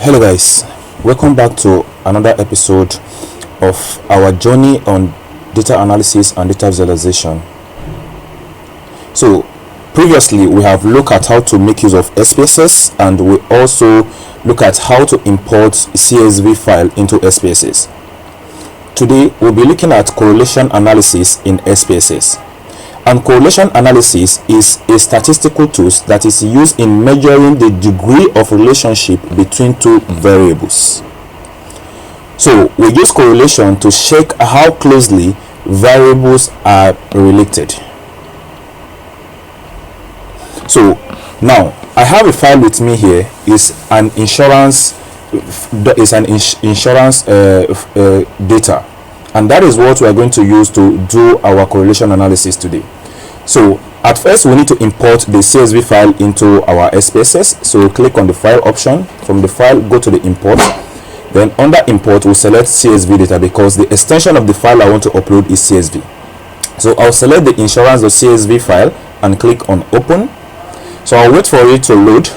Hello guys, welcome back to another episode of our journey on data analysis and data visualization. So previously we have looked at how to make use of SPSS, and we also look at how to import CSV file into SPSS. Today we'll be looking at correlation analysis in SPSS. And correlation analysis is a statistical tool that is used in measuring the degree of relationship between two variables. So we use correlation to check how closely variables are related. So now I have a file with me here. Is an insurance data, and that is what we are going to use to do our correlation analysis today. So at first we need to import the CSV file into our SPSS. So click on the file option. From the file, go to the import. Then under import, we'll select CSV data because the extension of the file I want to upload is CSV. So I'll select the insurance.csv file and click on open. So I'll wait for it to load.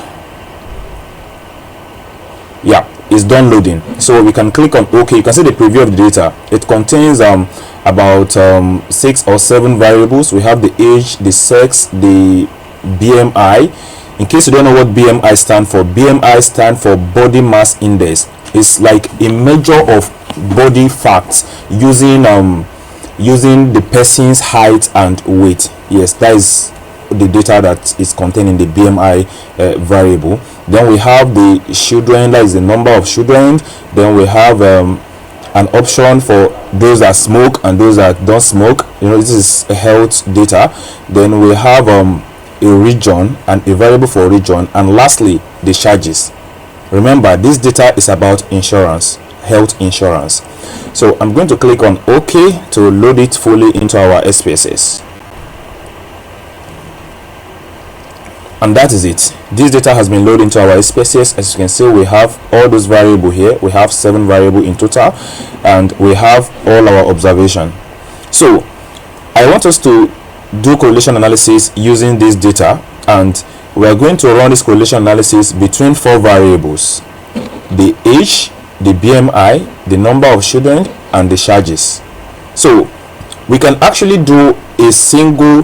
Yeah, it's done loading. So we can click on OK. You can see the preview of the data. It contains about 6 or 7 variables. We have the age, the sex, the BMI. In case you don't know what BMI stands for body mass index. It's like a measure of body facts using the person's height and weight. Yes, that is the data that is contained in the BMI variable. Then we have the children, that is the number of children. Then we have an option for those that smoke and those that don't smoke. This is health data. Then we have a region and a variable for region, and lastly the charges. Remember, this data is about insurance, health insurance. So I'm going to click on OK to load it fully into our SPSS. And that is it. This data has been loaded into our SPSS. As you can see, we have all those variables here. We have 7 variables in total, and we have all our observation. So I want us to do correlation analysis using this data, and we are going to run this correlation analysis between 4 variables: the age, the BMI, the number of children, and the charges. So we can actually do a single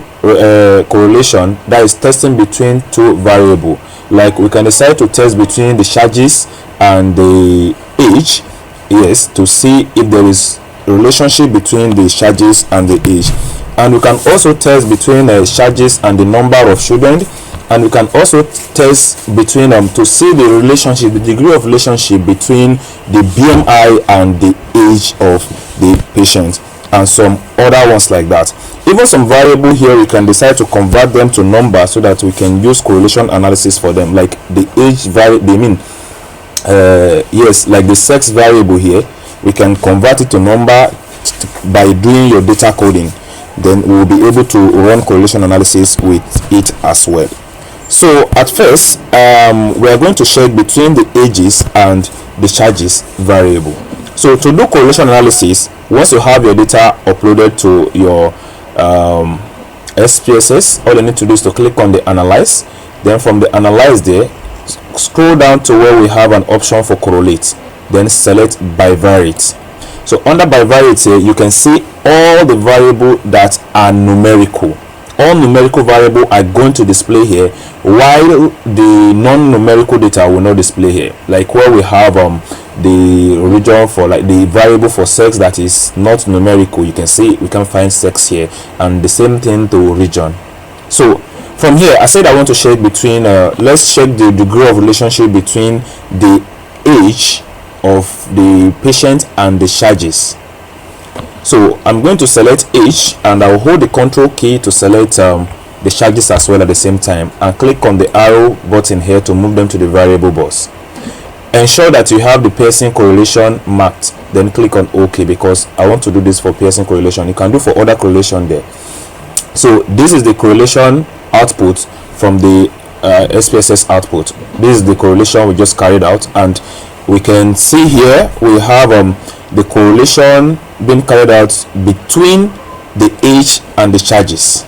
correlation, that is testing between 2 variables. Like we can decide to test between the charges and the age, yes, to see if there is a relationship between the charges and the age. And we can also test between charges and the number of children, and we can also test between to see the relationship, the degree of relationship between the BMI and the age of the patient, and some other ones like that. Even some variable here, we can decide to convert them to numbers so that we can use correlation analysis for them. Like the age yes, like the sex variable here, we can convert it to number by doing your data coding. Then we will be able to run correlation analysis with it as well. So at first, we are going to check between the ages and the charges variable. So to do correlation analysis, once you have your data uploaded to your SPSS, all you need to do is to click on the Analyze. Then from the Analyze there, scroll down to where we have an option for correlate. Then select bivariate. So under bivariate here, you can see all the variables that are numerical. All numerical variables are going to display here, while the non-numerical data will not display here. Like where we have the region for like the variable for sex that is not numerical, you can see we can find sex here, and the same thing to region. So from here, I said I want to check between let's check the degree of relationship between the age of the patient and the charges. So I'm going to select age, and I'll hold the control key to select the charges as well at the same time, and click on the arrow button here to move them to the variable bus. Ensure that you have the Pearson correlation marked, then click on OK, because I want to do this for Pearson correlation. You can do for other correlation there. So this is the correlation output from the SPSS output. This is the correlation we just carried out, and we can see here we have the correlation being carried out between the age and the charges.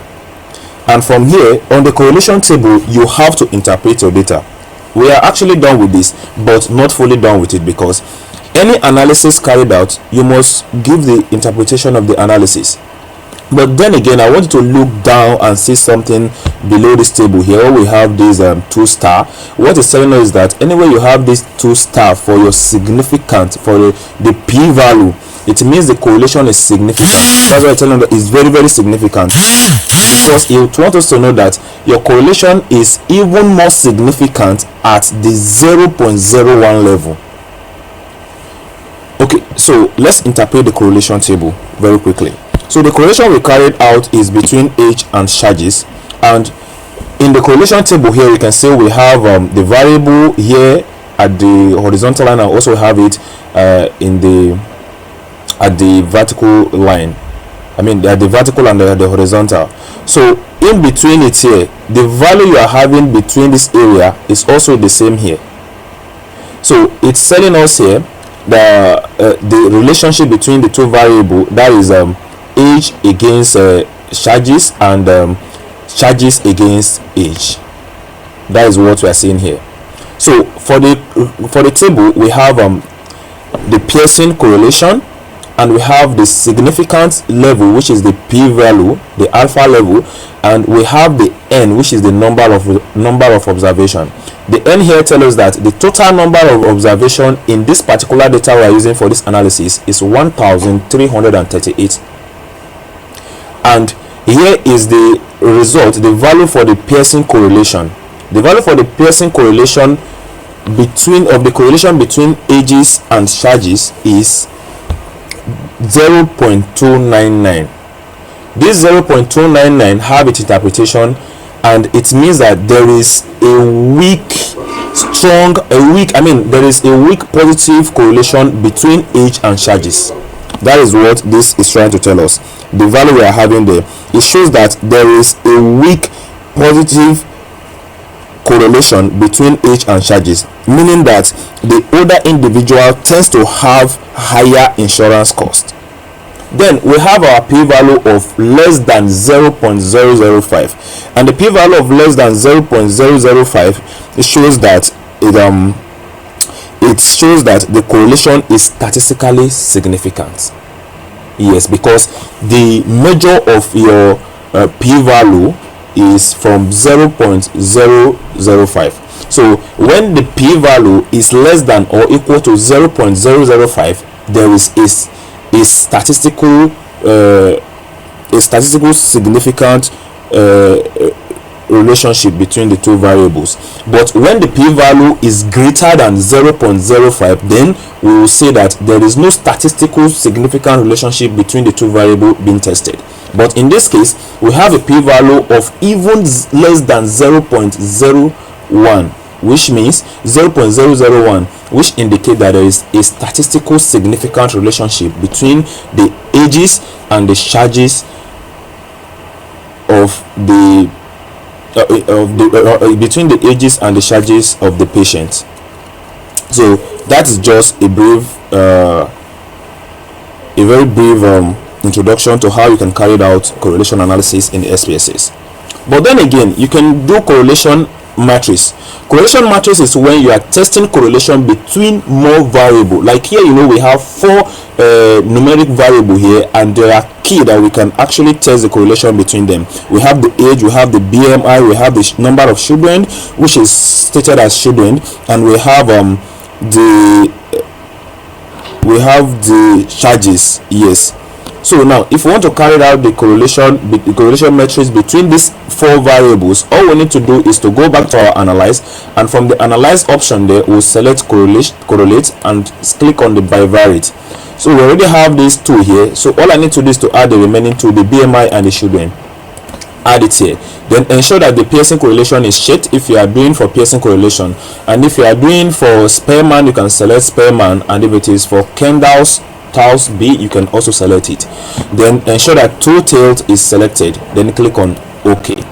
And from here on the correlation table, you have to interpret your data. we are actually done with this, but not fully done with it, because any analysis carried out, you must give the interpretation of the analysis. But then again, I want you to look down and see something below this table here. We have this 2 star. What is telling us is that anywhere you have this 2 star for your significant, for the p-value, it means the correlation is significant. That's why I'm telling you that it's very, very significant, because it wants us to know that your correlation is even more significant at the 0.01 level. Okay, so let's interpret the correlation table very quickly. So the correlation we carried out is between age and charges, and in the correlation table here you can see we have the variable here at the horizontal line, and also have it at the vertical line. I mean at the vertical and the horizontal. So in between it here, the value you are having between this area is also the same here. So it's telling us here the relationship between the two variables, that is age against charges, and charges against age. That is what we are seeing here. So for the table, we have the Pearson correlation, and we have the significance level, which is the p-value, the alpha level, and we have the n, which is the number of observation. The n here tells us that the total number of observation in this particular data we are using for this analysis is 1338. And here is the result, the value for the Pearson correlation. The value for the Pearson correlation between ages and charges is 0.299. This 0.299 have its interpretation, and it means that there is there is a weak positive correlation between age and charges. That is what this is trying to tell us. The value we are having there, it shows that there is a weak positive correlation between age and charges, meaning that the older individual tends to have higher insurance cost. Then we have our p-value of less than 0.005, and the p-value of less than 0.005, it shows that the correlation is statistically significant. Yes, because the measure of your p-value is from 0.005. So when the p-value is less than or equal to 0.005, there is a statistical significant relationship between the two variables. But when the p-value is greater than 0.05, then we will say that there is no statistical significant relationship between the two variables being tested. But in this case, we have a p-value of even less than 0.01, which means 0.001, which indicate that there is a statistical significant relationship between the ages and the charges of the between the ages and the charges of the patient. So that is just a very brief introduction to how you can carry out correlation analysis in the SPSS. But then again, you can do correlation matrix. Correlation matrix is when you are testing correlation between more variable. Like here, we have 4 numeric variable here, and there are key that we can actually test the correlation between them. We have the age, we have the BMI, we have the number of children, which is stated as children, and we have the charges. Yes. So now, if we want to carry out the correlation matrix between these 4 variables, all we need to do is to go back to our analyze, and from the analyze option there, we'll select correlate and click on the bivariate. So we already have these 2 here. So all I need to do is to add the remaining 2, the BMI and the children. Add it here. Then ensure that the Pearson correlation is checked if you are doing for Pearson correlation, and if you are doing for Spearman, you can select Spearman, and if it is for Kendall's tiles B, you can also select it. Then ensure that 2 tails is selected, then click on OK.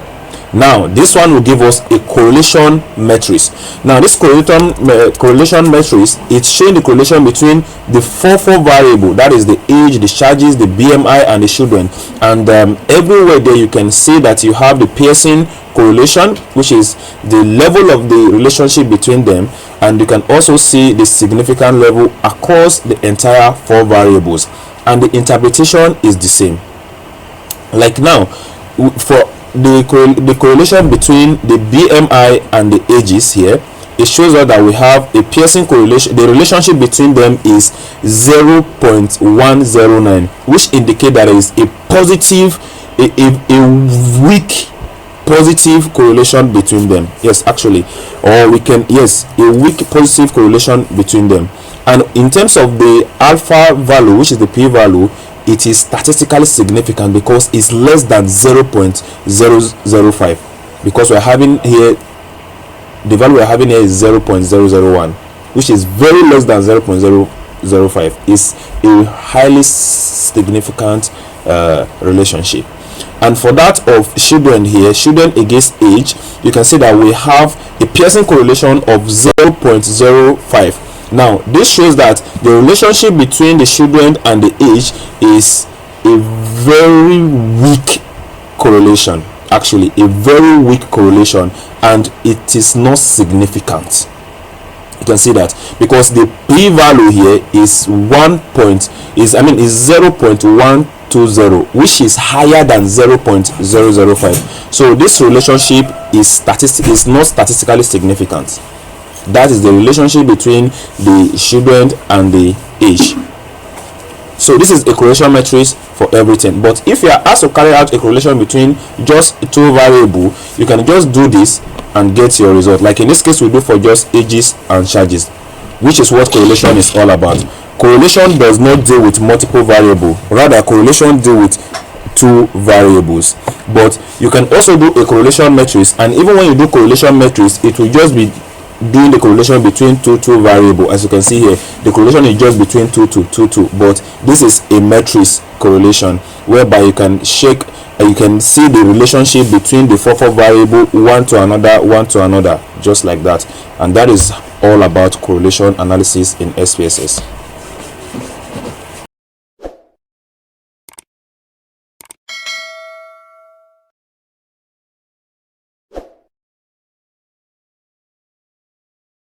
Now this one will give us a correlation matrix. Now this correlation matrix, it's showing the correlation between the 4 variable, that is the age, the charges, the BMI and the children, and everywhere there you can see that you have the Pearson correlation, which is the level of the relationship between them, and you can also see the significant level across the entire 4 variables, and the interpretation is the same. Like now, for the correlation between the BMI and the ages here, it shows us that we have a Pearson correlation. The relationship between them is 0.109, which indicate that there is a positive, a weak positive correlation between them. Yes, actually, or we can, yes, a weak positive correlation between them. And in terms of the alpha value, which is the p-value, it is statistically significant because it's less than 0.005, because we're having here, the value we're having here is 0.001, which is very less than 0.005. It's a highly significant relationship. And for that of children here, children against age, you can see that we have a Pearson correlation of 0.05. Now this shows that the relationship between the children and the age is a very weak correlation, actually a very weak correlation, and it is not significant. You can see that because the p-value here is 0.120, which is higher than 0.005. so this relationship is not statistically significant. That is the relationship between the children and the age. So this is a correlation matrix for everything. But if you are asked to carry out a correlation between just 2 variables, you can just do this and get your result. Like in this case, we do for just ages and charges, which is what correlation is all about. Correlation does not deal with multiple variables, rather correlation deal with 2 variables. But you can also do a correlation matrix, and even when you do correlation matrix, it will just be doing the correlation between two variables. As you can see here, the correlation is just between 2, but this is a matrix correlation whereby you can check and you can see the relationship between the 4 variable, one to another, just like that. And that is all about correlation analysis in SPSS.